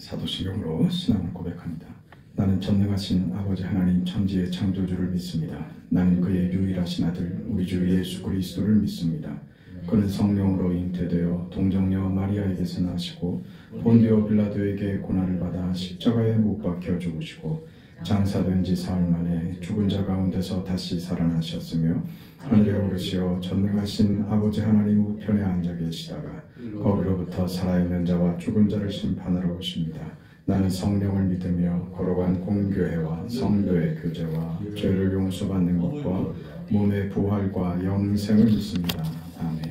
사도신경으로 신앙을 고백합니다. 나는 전능하신 아버지 하나님 천지의 창조주를 믿습니다. 나는 그의 유일하신 아들 우리 주 예수 그리스도를 믿습니다. 그는 성령으로 잉태되어 동정녀 마리아에게서 나시고 본디오 빌라도에게 고난을 받아 십자가에 못 박혀 죽으시고 장사된 지 사흘 만에 죽은 자 가운데서 다시 살아나셨으며 하늘에 오르시어 전능하신 아버지 하나님 우편에 앉아 계시다가 거기로부터 살아있는 자와 죽은 자를 심판하러 오십니다. 나는 성령을 믿으며 거룩한 공교회와 성도의 교제와 죄를 용서받는 것과 몸의 부활과 영생을 믿습니다. 아멘.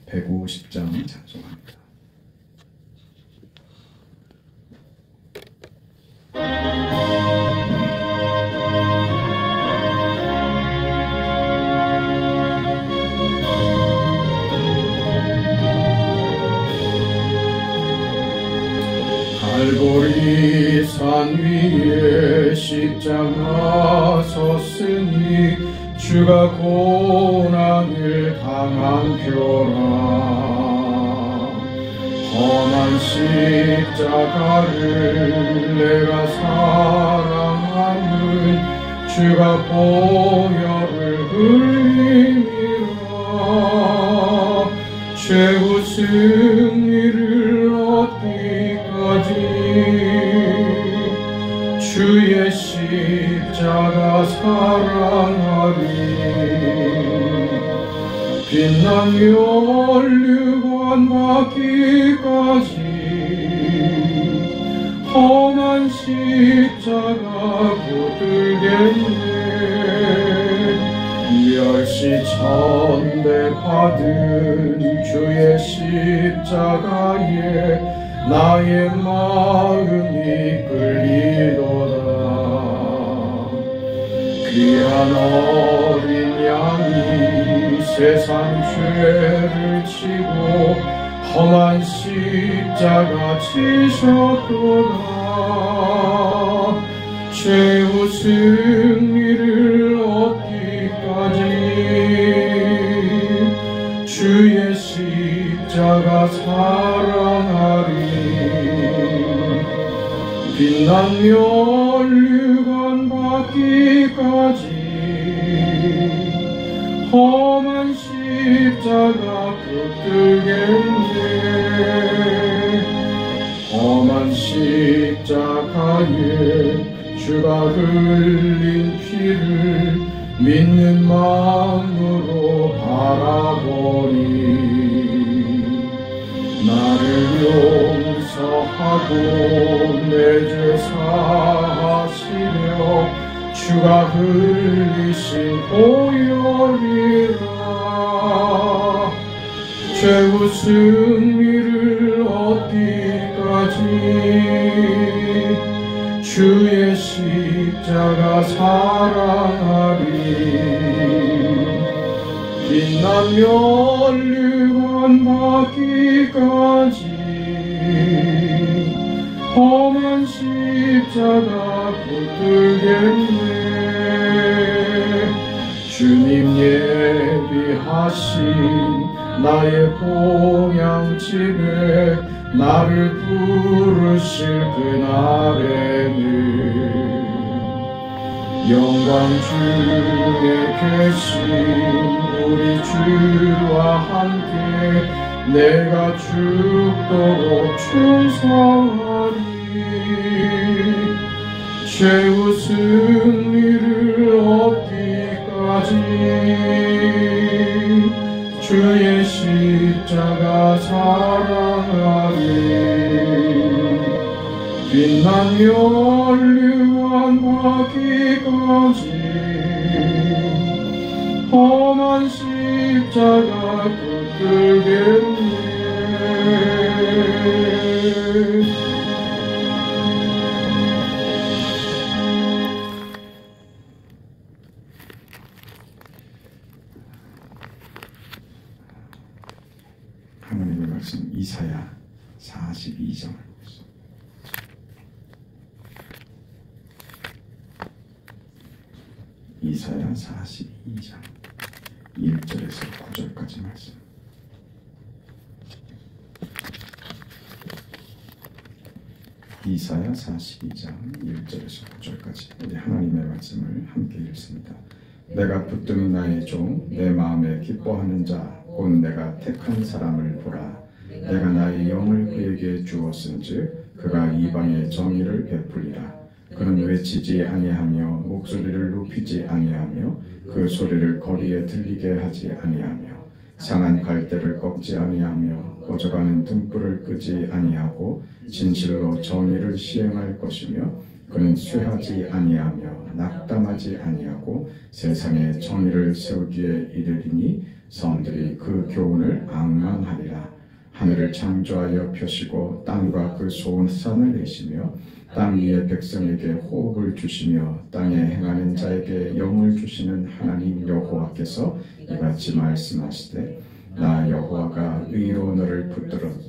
150장 찬송합니다. 갈보리 산 위에 십자가 섰으니 주가 고난을 당한 표라. 험한 십자가를 내가 사랑하는 주가 보혈을 흘리니라. 최후 승리를 얻기까지 주의 십자가 사랑하리. 빛나며 류관 받기까지 험한 십자가 붙들겠네. 멸시천대 받은 주의 십자가에 나의 마음이 끌리도다. 귀한 어린 양이 세상 죄를 지고 험한 십자가 지셨도다. 최후 승리를 얻기까지 주의 십자가 사랑하리. 빛나며 류관 받기까지 험한 십자가 붙들겠네. 험한 십자가에 주가 흘린 피를 믿는 마음으로 바라보니 나를 용서하고 내 죄 사하시며 주가 흘리신 보혈이라. 최후 승리를 얻기까지 주의 십자가 사랑하리. 빛나며 류관 받기까지 험한 십자가 붙들겠네. 주님 예비하신 나의 본향집에 나를 부르실 그날에는 영광 중에 계신 우리 주와 함께 내가 죽도록 충성하리. 최후 승리를 얻기까지 주의 십자가 사랑하리. 빛나며 류관 받기까지 험한 십자가 붙들겠네. 하나님의 말씀 이사야 42장을 보겠습니다. 이사야 42장 1절에서 9절까지 말씀. 이사야 42장 1절에서 9절까지 우리 하나님의 말씀을 함께 읽습니다. 내가 붙드는 나의 종, 내 마음에 기뻐하는 자, 곧 내가 택한 사람을 보라. 내가 나의 영을 그에게 주었은즉 그가 이방의 정의를 베풀리라. 그는 외치지 아니하며 목소리를 높이지 아니하며 그 소리를 거리에 들리게 하지 아니하며 상한 갈대를 꺾지 아니하며 꺼져가는 등불을 끄지 아니하고 진실로 정의를 시행할 것이며 그는 쇠하지 아니하며 낙담하지 아니하고 세상에 정의를 세우기에 이르리니 성들이 그 교훈을 앙망하리라. 하늘을 창조하여 펴시고 땅과 그 소산을 내시며 땅 위의 백성에게 호흡을 주시며 땅에 행하는 자에게 영을 주시는 하나님 여호와께서 이같이 말씀하시되 나 여호와가 의로 너를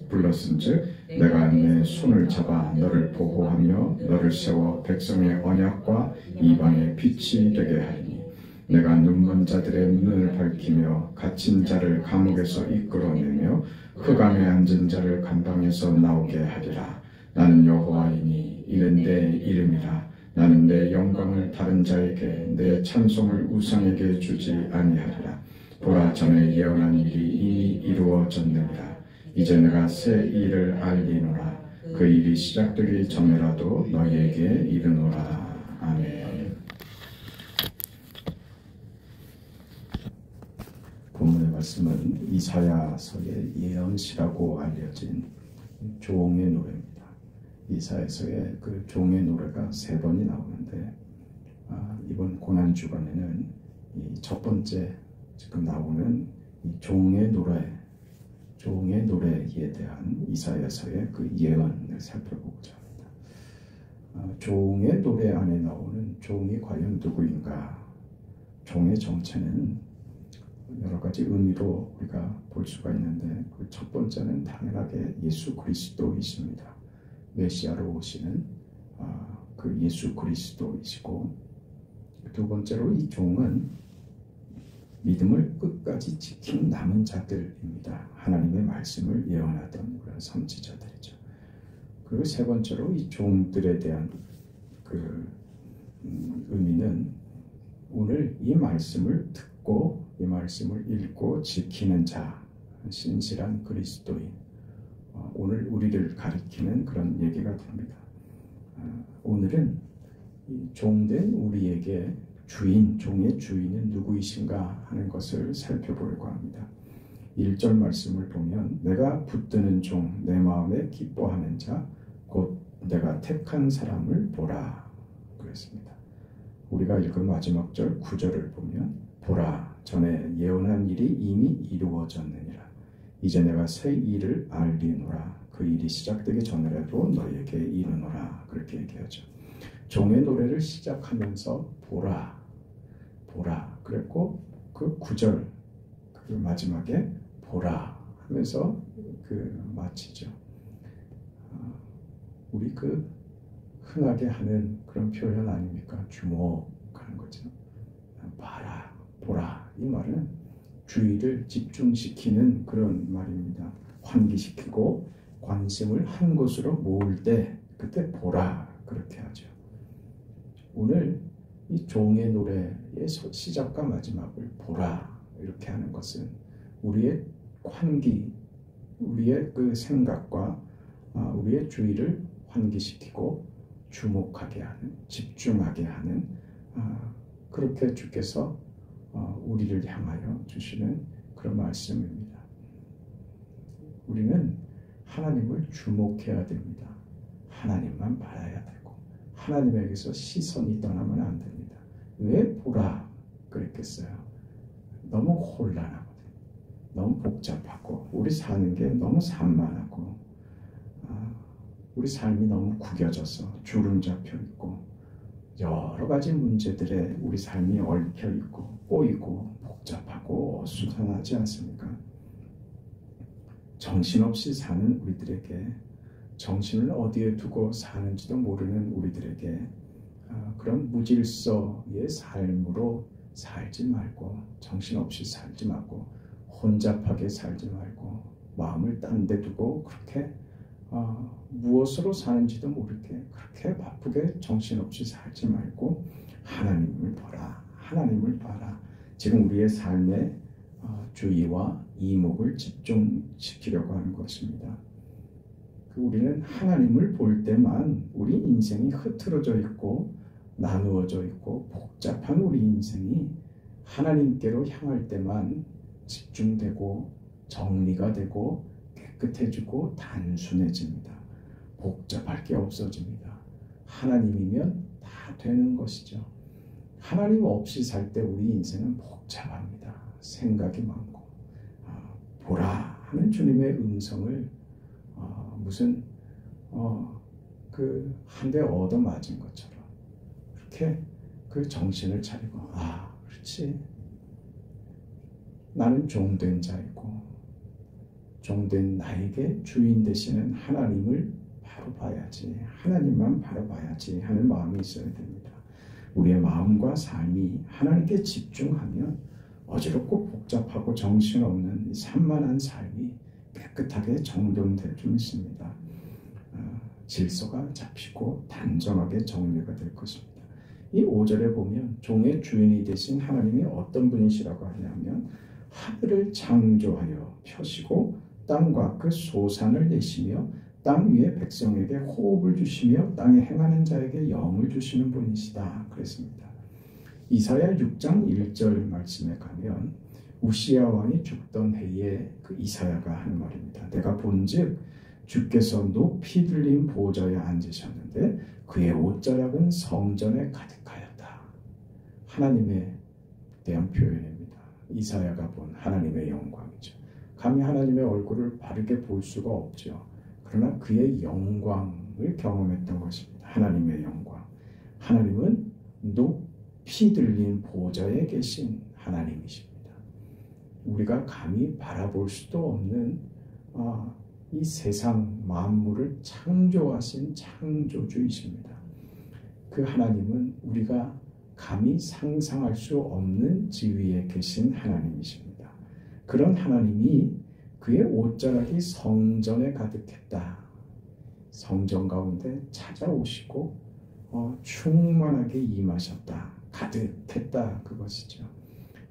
불렀은즉 내가 내 손을 잡아 너를 보호하며 너를 세워 백성의 언약과 이방의 빛이 되게 하리니 내가 눈먼 자들의 눈을 밝히며 갇힌 자를 감옥에서 이끌어내며 흑암에 앉은 자를 감방에서 나오게 하리라. 나는 여호와이니 이는 내 이름이라. 나는 내 영광을 다른 자에게 내 찬송을 우상에게 주지 아니하리라. 보라, 전에 예언한 일이 이미 이루어졌느니라. 이제 내가 새 일을 알리노라. 그 일이 시작되기 전에라도 너희에게 이르노라. 아멘. 본문의 말씀은 이사야서의 예언시라고 알려진 종의 노래입니다. 이사야서의 그 종의 노래가 3번이 나오는데 이번 고난 주간에는 이 첫 번째 지금 나오는 이 종의 노래에 대한 이사야서의 그 예언을 살펴보고자 합니다. 종의 노래 안에 나오는 종이 과연 누구인가? 종의 정체는 여러 가지 의미로 우리가 볼 수가 있는데 그 첫 번째는 당연하게 예수 그리스도이십니다. 메시아로 오시는 그 예수 그리스도이시고, 두 번째로 이 종은 믿음을 끝까지 지킨 남은 자들입니다. 하나님의 말씀을 예언하던 그런 선지자들이죠. 그리고 세 번째로 이 종들에 대한 그 의미는 오늘 이 말씀을 듣고 이 말씀을 읽고 지키는 자, 신실한 그리스도인, 오늘 우리를 가리키는 그런 얘기가 됩니다. 오늘은 이 종된 우리에게 종의 주인은 누구이신가 하는 것을 살펴보려고 합니다. 1절 말씀을 보면 내가 붙드는 종, 내 마음에 기뻐하는 자, 곧 내가 택한 사람을 보라 그랬습니다. 우리가 읽은 마지막 절 9절을 보면 보라, 전에 예언한 일이 이미 이루어졌느니라. 이제 내가 새 일을 알리노라. 그 일이 시작되기 전에라도 너희에게 이르노라. 그렇게 얘기하죠. 종의 노래를 시작하면서 보라 그랬고 그 9절 그 마지막에 보라 하면서 그 마치죠. 우리 그 흔하게 하는 그런 표현 아닙니까? 주목하는 거죠. 봐라, 보라. 이 말은 주의를 집중시키는 그런 말입니다. 환기시키고 관심을 한 곳으로 모을 때 그때 보라 그렇게 하죠. 오늘 이 종의 노래의 시작과 마지막을 보라 이렇게 하는 것은 우리의 환기, 우리의 그 생각과 우리의 주의를 환기시키고 주목하게 하는, 집중하게 하는 그렇게 주께서 우리를 향하여 주시는 그런 말씀입니다. 우리는 하나님을 주목해야 됩니다. 하나님만 바라야 되고 하나님에게서 시선이 떠나면 안 됩니다. 왜 보라 그랬겠어요? 너무 혼란하거든요. 너무 복잡하고 우리 사는 게 너무 산만하고 우리 삶이 너무 구겨져서 주름 잡혀 있고 여러 가지 문제들에 우리 삶이 얽혀 있고 꼬이고 복잡하고 수상하지 않습니까? 정신없이 사는 우리들에게, 정신을 어디에 두고 사는지도 모르는 우리들에게 그런 무질서의 삶으로 살지 말고, 정신없이 살지 말고, 혼잡하게 살지 말고, 마음을 딴 데 두고 그렇게 무엇으로 사는지도 모르게 그렇게 바쁘게 정신없이 살지 말고 하나님을 보라. 하나님을 봐라. 지금 우리의 삶에 주의와 이목을 집중시키려고 하는 것입니다. 우리는 하나님을 볼 때만 우리 인생이 흐트러져 있고 나누어져 있고 복잡한 우리 인생이 하나님께로 향할 때만 집중되고 정리가 되고 깨끗해지고 단순해집니다. 복잡할 게 없어집니다. 하나님이면 다 되는 것이죠. 하나님 없이 살 때 우리 인생은 복잡합니다. 생각이 많고 보라 하는 주님의 음성을 무슨 그 한 대 얻어맞은 것처럼 그렇게 그 정신을 차리고 그렇지. 나는 종된 자이고 종된 나에게 주인 되시는 하나님을 바로 봐야지. 하나님만 바로 봐야지 하는 마음이 있어야 됩니다. 우리의 마음과 삶이 하나님께 집중하면 어지럽고 복잡하고 정신없는 산만한 삶이 깨끗하게 정돈될 줄 믿습니다. 질서가 잡히고 단정하게 정리가 될 것입니다. 이 5절에 보면 종의 주인이 되신 하나님이 어떤 분이시라고 하냐면 하늘을 창조하여 펴시고 땅과 그 소산을 내시며 땅 위에 백성에게 호흡을 주시며 땅에 행하는 자에게 영을 주시는 분이시다 그랬습니다. 이사야 6장 1절 말씀에 가면 우시야 왕이 죽던 해에 그 이사야가 하는 말입니다. 내가 본즉 주께서 높이 들린 보좌에 앉으셨는데 그의 옷자락은 성전에 가득하였다. 하나님에 대한 표현입니다. 이사야가 본 하나님의 영광이죠. 감히 하나님의 얼굴을 바르게 볼 수가 없죠. 그러나 그의 영광을 경험했던 것입니다. 하나님의 영광. 하나님은 높이 들린 보좌에 계신 하나님이십니다. 우리가 감히 바라볼 수도 없는 이 세상 만물을 창조하신 창조주이십니다. 그 하나님은 우리가 감히 상상할 수 없는 지위에 계신 하나님이십니다. 그런 하나님이 그의 옷자락이 성전에 가득했다. 성전 가운데 찾아오시고 충만하게 임하셨다. 가득했다. 그것이죠.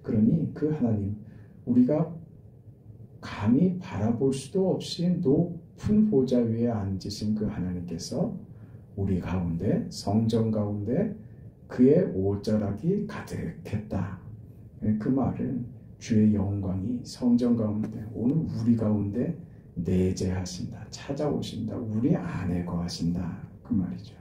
그러니 그 하나님, 우리가 감히 바라볼 수도 없이 높은 보좌 위에 앉으신 그 하나님께서 우리 가운데, 성전 가운데 그의 옷자락이 가득했다. 그 말은 주의 영광이 성전 가운데, 오늘 우리 가운데 내재하신다. 찾아오신다. 우리 안에 거하신다. 그 말이죠.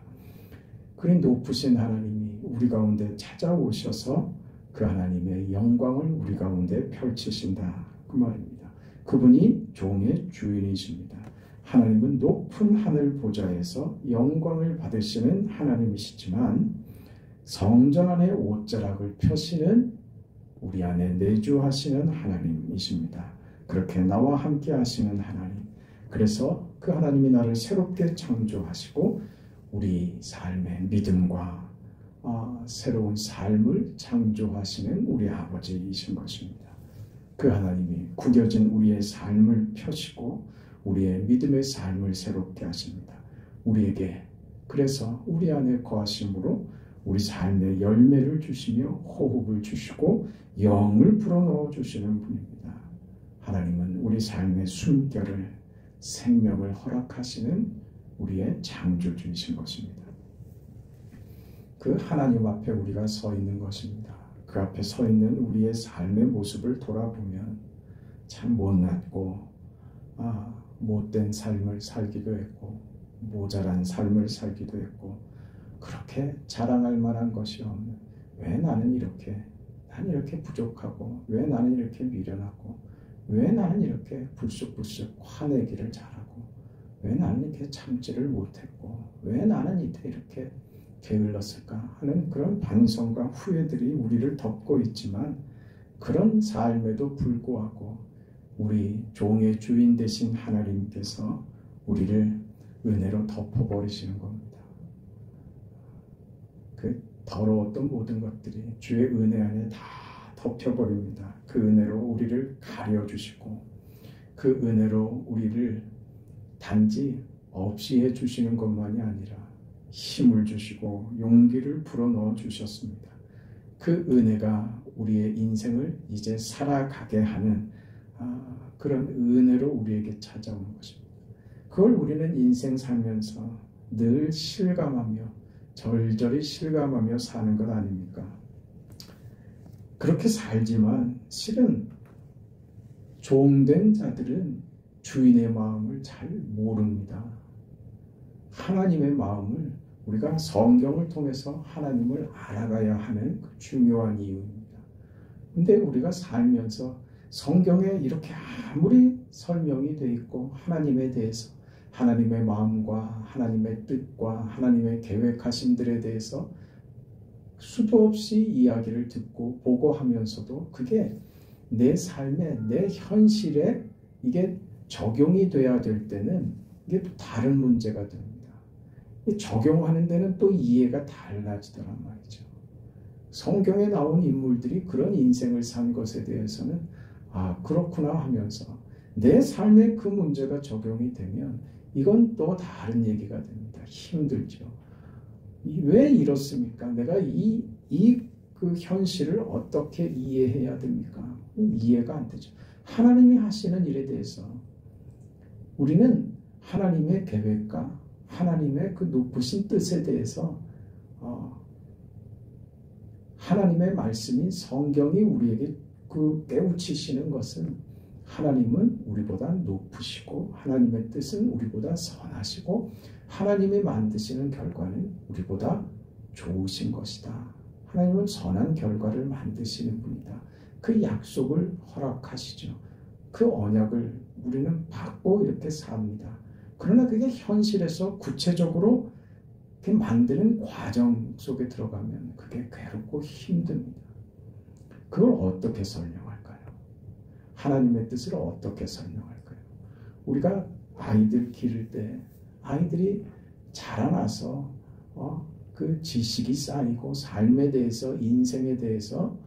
그리 높으신 하나님이 우리 가운데 찾아오셔서 그 하나님의 영광을 우리 가운데 펼치신다. 그 말입니다. 그분이 종의 주인이십니다. 하나님은 높은 하늘 보좌에서 영광을 받으시는 하나님이시지만 성전 안에 옷자락을 펴시는 우리 안에 내주하시는 하나님이십니다. 그렇게 나와 함께 하시는 하나님. 그래서 그 하나님이 나를 새롭게 창조하시고 우리 삶의 믿음과 새로운 삶을 창조하시는 우리 아버지이신 것입니다. 그 하나님이 구겨진 우리의 삶을 펴시고 우리의 믿음의 삶을 새롭게 하십니다. 우리에게 그래서 우리 안에 거하심으로 우리 삶에 열매를 주시며 호흡을 주시고 영을 불어넣어 주시는 분입니다. 하나님은 우리 삶의 숨결을 생명을 허락하시는 우리의 창조주이신 것입니다. 그 하나님 앞에 우리가 서 있는 것입니다. 그 앞에 서 있는 우리의 삶의 모습을 돌아보면 참 못났고 못된 삶을 살기도 했고 모자란 삶을 살기도 했고 그렇게 자랑할 만한 것이 없는 왜 나는 이렇게 부족하고 왜 나는 이렇게 미련하고 왜 나는 이렇게 불쑥불쑥 화내기를 잘하고 왜 나는 이렇게 참지를 못했고 왜 나는 이때 이렇게 게을렀을까 하는 그런 반성과 후회들이 우리를 덮고 있지만 그런 삶에도 불구하고 우리 종의 주인 되신 하나님께서 우리를 은혜로 덮어버리시는 겁니다. 그 더러웠던 모든 것들이 주의 은혜 안에 다 덮여버립니다. 그 은혜로 우리를 가려주시고 그 은혜로 우리를 단지 없이 해주시는 것만이 아니라 힘을 주시고 용기를 불어넣어 주셨습니다. 그 은혜가 우리의 인생을 이제 살아가게 하는 그런 은혜로 우리에게 찾아오는 것입니다. 그걸 우리는 인생 살면서 늘 실감하며 절절히 실감하며 사는 것 아닙니까? 그렇게 살지만 실은 종된 자들은 주인의 마음을 잘 모릅니다. 하나님의 마음을 우리가 성경을 통해서 하나님을 알아가야 하는 그 중요한 이유입니다. 근데 우리가 살면서 성경에 이렇게 아무리 설명이 되어 있고 하나님에 대해서 하나님의 마음과 하나님의 뜻과 하나님의 계획하심들에 대해서 수도 없이 이야기를 듣고 보고 하면서도 그게 내 삶에 내 현실에 이게 적용이 돼야 될 때는 이게 또 다른 문제가 됩니다. 적용하는 데는 또 이해가 달라지더란 말이죠. 성경에 나온 인물들이 그런 인생을 산 것에 대해서는 그렇구나 하면서 내 삶에 그 문제가 적용이 되면 이건 또 다른 얘기가 됩니다. 힘들죠. 왜 이렇습니까? 내가 그 현실을 어떻게 이해해야 됩니까? 이해가 안 되죠. 하나님이 하시는 일에 대해서 우리는 하나님의 계획과 하나님의 그 높으신 뜻에 대해서 하나님의 말씀인 성경이 우리에게 그 깨우치시는 것은 하나님은 우리보다 높으시고 하나님의 뜻은 우리보다 선하시고 하나님이 만드시는 결과는 우리보다 좋으신 것이다. 하나님은 선한 결과를 만드시는 분이다. 그 약속을 허락하시죠. 그 언약을 우리는 받고 이렇게 삽니다. 그러나 그게 현실에서 구체적으로 만드는 과정 속에 들어가면 그게 괴롭고 힘듭니다. 그걸 어떻게 설명할까요? 하나님의 뜻을 어떻게 설명할까요? 우리가 아이들 기를 때 아이들이 자라나서 그 지식이 쌓이고 삶에 대해서 인생에 대해서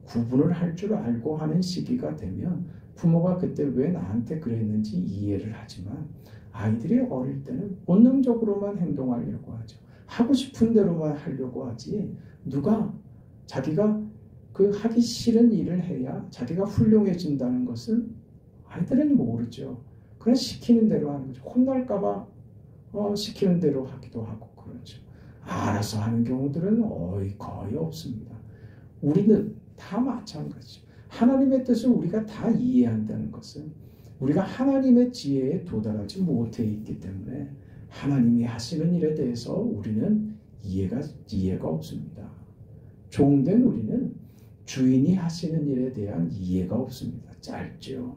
구분을 할 줄 알고 하는 시기가 되면 부모가 그때 왜 나한테 그랬는지 이해를 하지만 아이들이 어릴 때는 본능적으로만 행동하려고 하죠. 하고 싶은 대로만 하려고 하지 누가 자기가 그 하기 싫은 일을 해야 자기가 훌륭해진다는 것은 아이들은 모르죠. 그냥 시키는 대로 하는 거죠. 혼날까 봐 시키는 대로 하기도 하고 그렇죠. 알아서 하는 경우들은 거의 없습니다. 우리는 다 마찬가지죠. 하나님의 뜻을 우리가 다 이해한다는 것은 우리가 하나님의 지혜에 도달하지 못해 있기 때문에 하나님이 하시는 일에 대해서 우리는 이해가 없습니다. 종된 우리는 주인이 하시는 일에 대한 이해가 없습니다. 짧죠.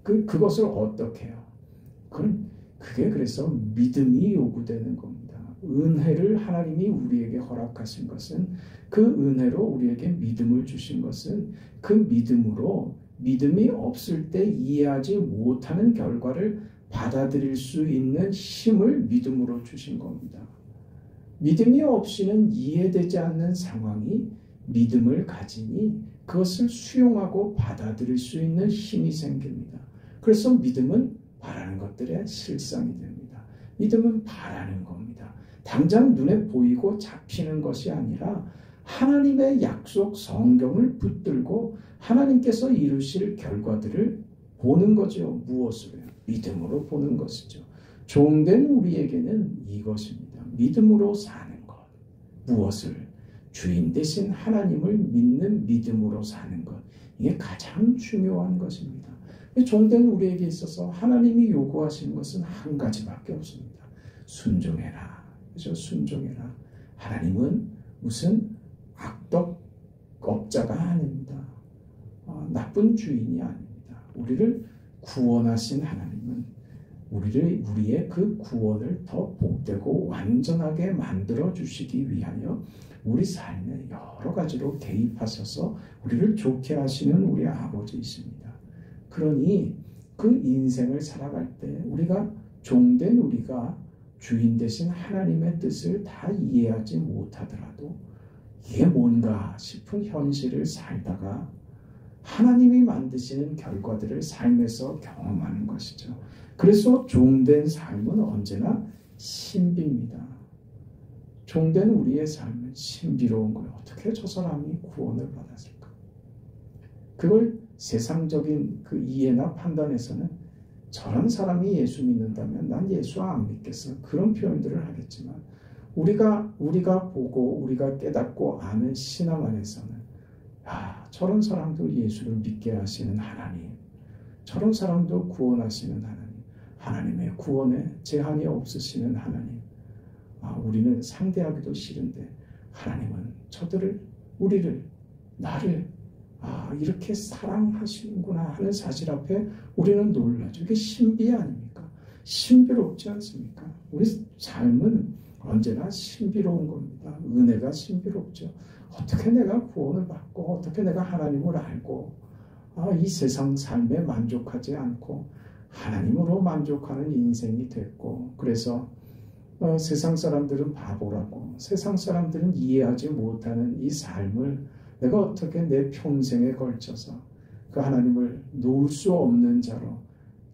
그것을 어떻게 해요? 그게 그래서 믿음이 요구되는 겁니다. 은혜를 하나님이 우리에게 허락하신 것은 그 은혜로 우리에게 믿음을 주신 것은 그 믿음이 없을 때 이해하지 못하는 결과를 받아들일 수 있는 힘을 믿음으로 주신 겁니다. 믿음이 없이는 이해되지 않는 상황이 믿음을 가지니 그것을 수용하고 받아들일 수 있는 힘이 생깁니다. 그래서 믿음은 바라는 것들의 실상이 됩니다. 믿음은 바라는 겁니다. 당장 눈에 보이고 잡히는 것이 아니라 하나님의 약속 성경을 붙들고 하나님께서 이루실 결과들을 보는 거죠. 무엇으로요? 믿음으로 보는 것이죠. 종된 우리에게는 이것입니다. 믿음으로 사는 것. 무엇을? 주인 대신 하나님을 믿는 믿음으로 사는 것. 이게 가장 중요한 것입니다. 종된 우리에게 있어서 하나님이 요구하시는 것은 한 가지밖에 없습니다. 순종해라. 그죠? 순종해라. 하나님은 무슨 악덕업자가 아닙니다. 나쁜 주인이 아닙니다. 우리를 구원하신 하나님은 우리의 그 구원을 더 복되고 완전하게 만들어 주시기 위하여 우리 삶에 여러 가지로 개입하셔서 우리를 좋게 하시는 우리 아버지이십니다. 그러니 그 인생을 살아갈 때 우리가 종된 우리가 주인 되신 하나님의 뜻을 다 이해하지 못하더라도 이게 뭔가 싶은 현실을 살다가 하나님이 만드시는 결과들을 삶에서 경험하는 것이죠. 그래서 종된 삶은 언제나 신비입니다. 종된 우리의 삶은 신비로운 거예요. 어떻게 저 사람이 구원을 받았을까? 그걸 세상적인 그 이해나 판단에서는 저런 사람이 예수 믿는다면 난 예수 안 믿겠어. 그런 표현들을 하겠지만 우리가 보고 우리가 깨닫고 아는 신앙 안에서는 저런 사람도 예수를 믿게 하시는 하나님, 저런 사람도 구원하시는 하나님, 하나님의 구원에 제한이 없으시는 하나님. 우리는 상대하기도 싫은데 하나님은 저들을, 우리를, 나를 이렇게 사랑하시는구나 하는 사실 앞에 우리는 놀라죠. 이게 신비 아닙니까? 신비롭지 않습니까? 우리 삶은 언제나 신비로운 겁니다. 은혜가 신비롭죠. 어떻게 내가 구원을 받고 어떻게 내가 하나님을 알고 이 세상 삶에 만족하지 않고 하나님으로 만족하는 인생이 됐고, 그래서 세상 사람들은 바보라고, 세상 사람들은 이해하지 못하는 이 삶을 내가 어떻게 내 평생에 걸쳐서 그 하나님을 놓을 수 없는 자로,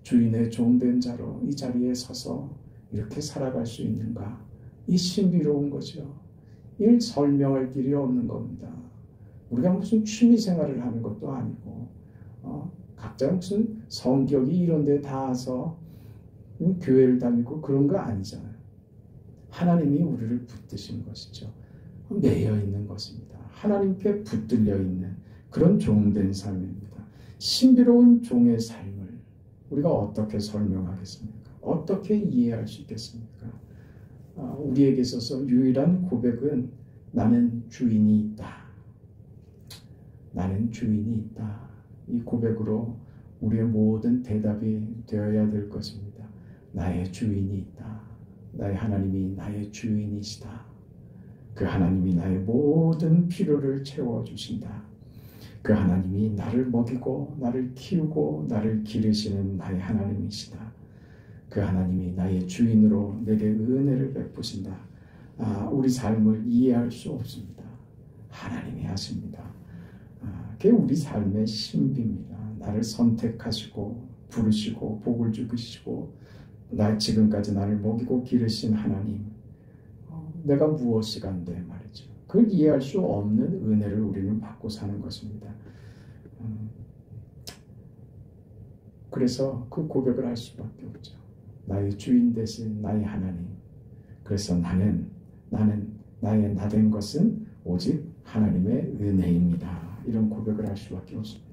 주인의 종된 자로 이 자리에 서서 이렇게 살아갈 수 있는가? 이 신비로운 거죠. 이를 설명할 길이 없는 겁니다. 우리가 무슨 취미 생활을 하는 것도 아니고 각자 무슨 성격이 이런 데 닿아서 교회를 다니고 그런 거 아니잖아요. 하나님이 우리를 붙드신 것이죠. 매여 있는 것입니다. 하나님께 붙들려 있는 그런 종된 삶입니다. 신비로운 종의 삶을 우리가 어떻게 설명하겠습니까? 어떻게 이해할 수 있겠습니까? 우리에게 있어서 유일한 고백은 나는 주인이 있다. 나는 주인이 있다. 이 고백으로 우리의 모든 대답이 되어야 될 것입니다. 나의 주인이 있다. 나의 하나님이 나의 주인이시다. 그 하나님이 나의 모든 필요를 채워주신다. 그 하나님이 나를 먹이고 나를 키우고 나를 기르시는 나의 하나님이시다. 그 하나님이 나의 주인으로 내게 은혜를 베푸신다. 우리 삶을 이해할 수 없습니다. 하나님이 하십니다. 그게 우리 삶의 신비입니다. 나를 선택하시고 부르시고 복을 주시고 지금까지 나를 먹이고 기르신 하나님, 내가 무엇이간데 말이죠. 그걸 이해할 수 없는 은혜를 우리는 받고 사는 것입니다. 그래서 그 고백을 할 수밖에 없죠. 나의 주인 되신 나의 하나님. 그래서 나는 나의 나된 것은 오직 하나님의 은혜입니다. 이런 고백을 할 수밖에 없습니다.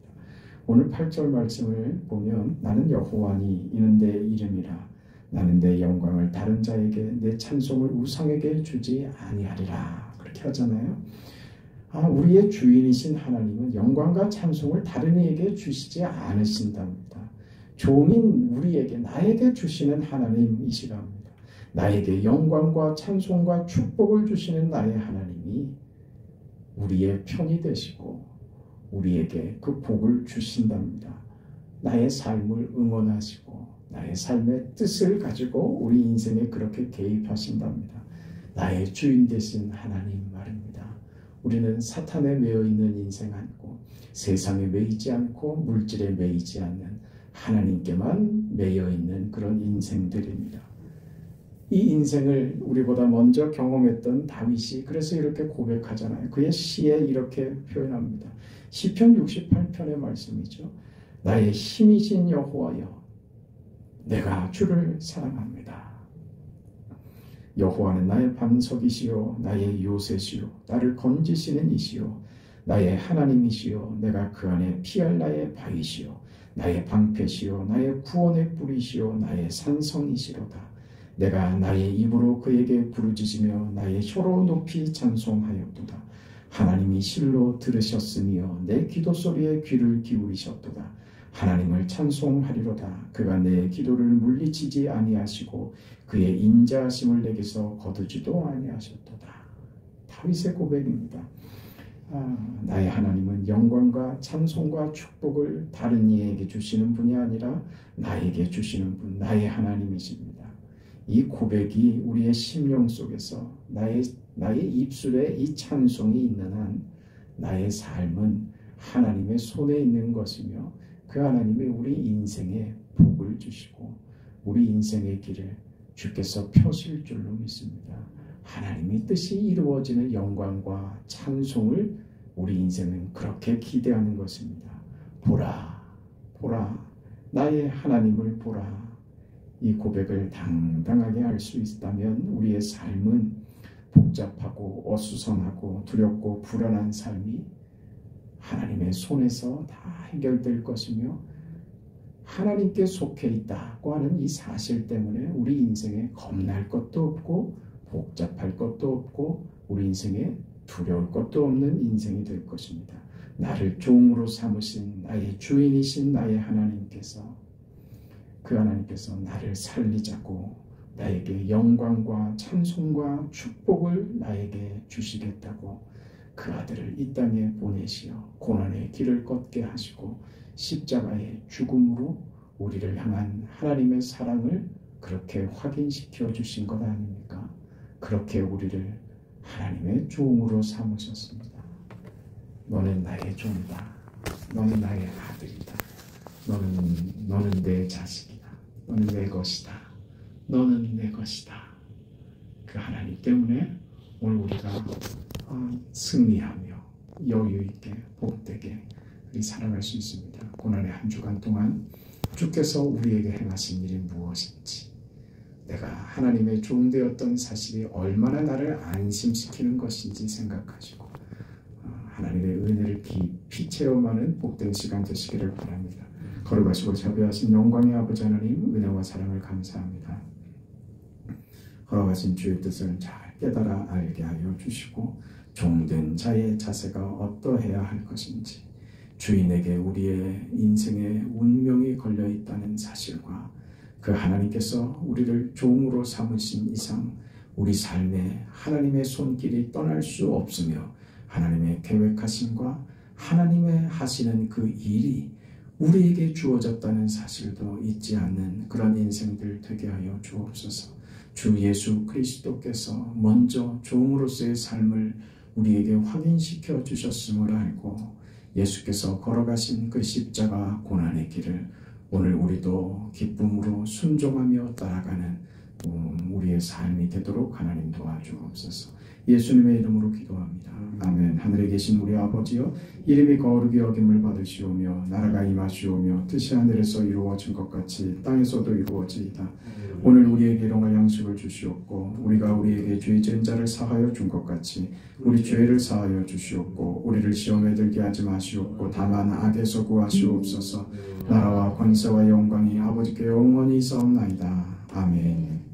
오늘 8절 말씀을 보면 나는 여호와니 이는 내 이름이라. 나는 내 영광을 다른 자에게 내 찬송을 우상에게 주지 아니하리라. 그렇게 하잖아요. 우리의 주인이신 하나님은 영광과 찬송을 다른 이에게 주시지 않으신답니다. 종인 우리에게, 나에게 주시는 하나님이시라 합니다. 나에게 영광과 찬송과 축복을 주시는 나의 하나님이 우리의 편이 되시고 우리에게 그 복을 주신답니다. 나의 삶을 응원하시고 나의 삶의 뜻을 가지고 우리 인생에 그렇게 개입하신답니다. 나의 주인 되신 하나님 말입니다. 우리는 사탄에 매여 있는 인생 아니고 세상에 매이지 않고 물질에 매이지 않는 하나님께만 매여 있는 그런 인생들입니다. 이 인생을 우리보다 먼저 경험했던 다윗이 그래서 이렇게 고백하잖아요. 그의 시에 이렇게 표현합니다. 시편 68편의 말씀이죠. 나의 힘이신 여호와여, 내가 주를 사랑합니다. 여호와는 나의 반석이시요 나의 요새시요 나를 건지시는 이시요 나의 하나님이시요 내가 그 안에 피할 나의 바위시요 나의 방패시요 나의 구원의 뿌리시요 나의 산성이시로다. 내가 나의 입으로 그에게 부르짖으며 나의 혀로 높이 찬송하였도다. 하나님이 실로 들으셨으며 내 기도 소리에 귀를 기울이셨도다. 하나님을 찬송하리로다. 그가 내 기도를 물리치지 아니하시고 그의 인자하심을 내게서 거두지도 아니하셨도다. 다윗의 고백입니다. 나의 하나님은 영광과 찬송과 축복을 다른 이에게 주시는 분이 아니라 나에게 주시는 분, 나의 하나님이십니다. 이 고백이 우리의 심령 속에서 나의 입술에 이 찬송이 있는 한 나의 삶은 하나님의 손에 있는 것이며 그 하나님이 우리 인생에 복을 주시고 우리 인생의 길을 주께서 펴실 줄로 믿습니다. 하나님의 뜻이 이루어지는 영광과 찬송을 우리 인생은 그렇게 기대하는 것입니다. 보라, 보라, 나의 하나님을 보라. 이 고백을 당당하게 할 수 있다면 우리의 삶은 복잡하고 어수선하고 두렵고 불안한 삶이 하나님의 손에서 다 해결될 것이며 하나님께 속해 있다고 하는 이 사실 때문에 우리 인생에 겁날 것도 없고 복잡할 것도 없고 우리 인생에 두려울 것도 없는 인생이 될 것입니다. 나를 종으로 삼으신 나의 주인이신 나의 하나님께서 그 하나님께서 나를 살리자고 나에게 영광과 찬송과 축복을 나에게 주시겠다고 그 아들을 이 땅에 보내시어 고난의 길을 걷게 하시고 십자가의 죽음으로 우리를 향한 하나님의 사랑을 그렇게 확인시켜 주신 것 아닙니까? 그렇게 우리를 하나님의 종으로 삼으셨습니다. 너는 나의 종이다. 너는 나의 아들이다. 너는 내 자식이다. 너는 내 것이다. 너는 내 것이다. 그 하나님 때문에 오늘 우리가 승리하며 여유있게 복되게 우리 살아갈 수 있습니다. 고난의 한 주간 동안 주께서 우리에게 행하신 일이 무엇인지 내가 하나님의 종 되었던 사실이 얼마나 나를 안심시키는 것인지 생각하시고 하나님의 은혜를 깊이 체험하는 복된 시간 되시기를 바랍니다. 거룩하시고 자비하신 영광의 아버지 하나님 은혜와 사랑을 감사합니다. 허락하신 주의 뜻을 잘 깨달아 알게 하여 주시고 종된 자의 자세가 어떠해야 할 것인지 주인에게 우리의 인생의 운명이 걸려있다는 사실과 그 하나님께서 우리를 종으로 삼으신 이상 우리 삶에 하나님의 손길이 떠날 수 없으며 하나님의 계획하심과 하나님의 하시는 그 일이 우리에게 주어졌다는 사실도 잊지 않는 그런 인생들 되게 하여 주옵소서. 주 예수 그리스도께서 먼저 종으로서의 삶을 우리에게 확인시켜 주셨음을 알고 예수께서 걸어가신 그 십자가 고난의 길을 오늘 우리도 기쁨으로 순종하며 따라가는 우리의 삶이 되도록 하나님 도와주옵소서. 예수님의 이름으로 기도합니다. 아멘. 하늘에 계신 우리 아버지여 이름이 거룩히 여김을 받으시오며 나라가 임하시오며 뜻이 하늘에서 이루어진 것 같이 땅에서도 이루어지이다. 오늘 우리에게 일용할 양식을 주시옵고 우리가 우리에게 죄 지은 자를 사하여 준 것 같이 우리 죄를 사하여 주시옵고 우리를 시험에 들게 하지 마시옵고 다만 악에서 구하시옵소서. 나라와 권세와 영광이 아버지께 영원히 있사옵나이다. 아멘.